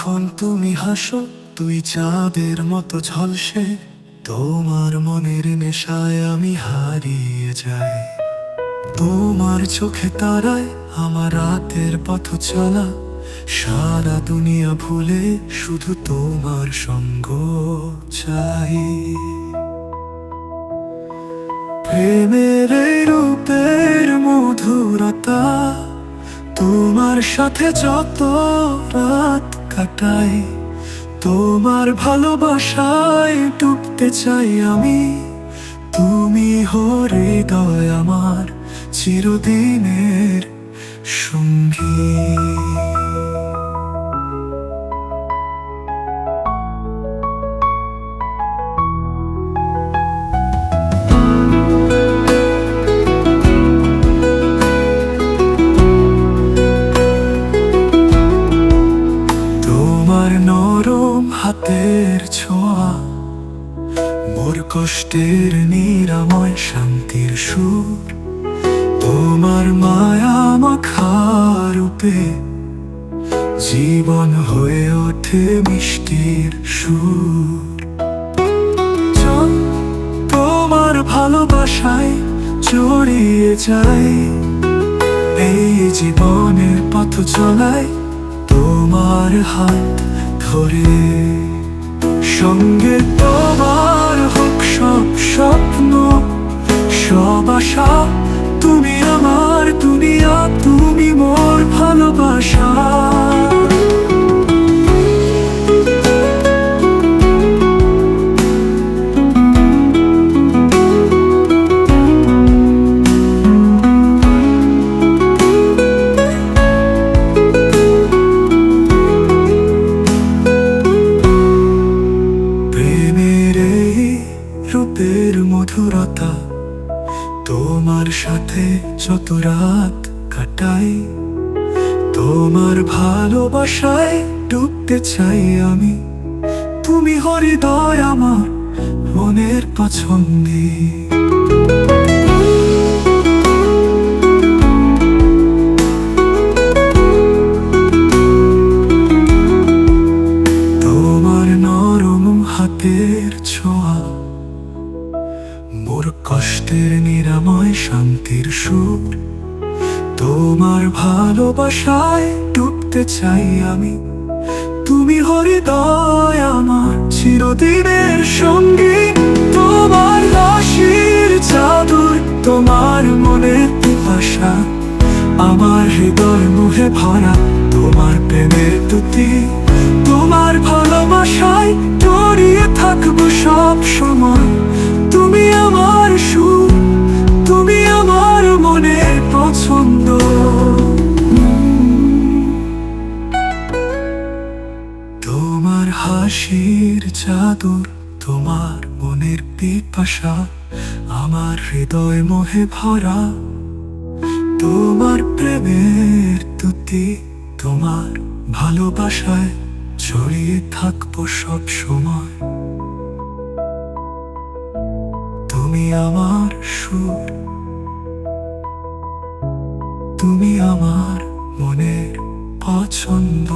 যখন তুমি হাসো তুই চাঁদের মতো ঝলসে, তোমার মনের নেশায় আমি হারিয়ে যাই। তোমার চোখে তারায় আমার রাতের পথ চলা, সারা দুনিয়া ভুলে শুধু তোমার সঙ্গ চাই। প্রেমের এই রূপের মধুরতা, তোমার সাথে যত রাত কাটাই, তোমার ভালোবাসায় ডুবতে চাই আমি। তুমি হৃদয় আমার চিরদিনের সঙ্গী। তোমার নরম হাতের ছোঁয়া মোর কষ্টের নিরাময় শান্তির সুর। তোমার মায়া মাখা রূপে জীবন হয়ে ওঠে মিষ্টির সুর। তোমার ভালোবাসায় জড়িয়ে যাই, এই জীবনের পথ চলাই তোমার হাত ধরে। সঙ্গে তোমার হোক সব স্বপ্ন, সব আশা, তুমি আমার দুনিয়া, তুমি মোর ভালোবাসা। রূপের মধুরতা, তোমার সাথে যত রাত কাটাই, তোমার ভালোবাসায় ডুবতে চাই আমি। তুমি হৃদয় আমার মনের পছন্দী। তোমার নরম হাতের ছোঁয়া মোর কষ্টের নিরাময় শান্তির সুর। তোমার ভালোবাসায় ডুবতে চাই আমি। তুমি হৃদয় আমার চিরদিনের সঙ্গী। তোমার হাসির জাদুর, তোমার মনের পিপাসা, আমার হৃদয় মোহে ভরা তোমার প্রেমের তুতি। তোমার ভালোবাসায় জড়িয়ে থাকবো সব সময়। তুমি আমার সুর, তুমি আমার মনের পছন্দ। তোমার হাসির জাদুর, তোমার মনের পিপাসা, আমার হৃদয় মোহে ভরা তোমার প্রেমের তুতি। তোমার ভালোবাসায় জড়িয়ে থাকবো সব সময়। তুমি আমার সুর, তুমি আমার মনের পছন্দ।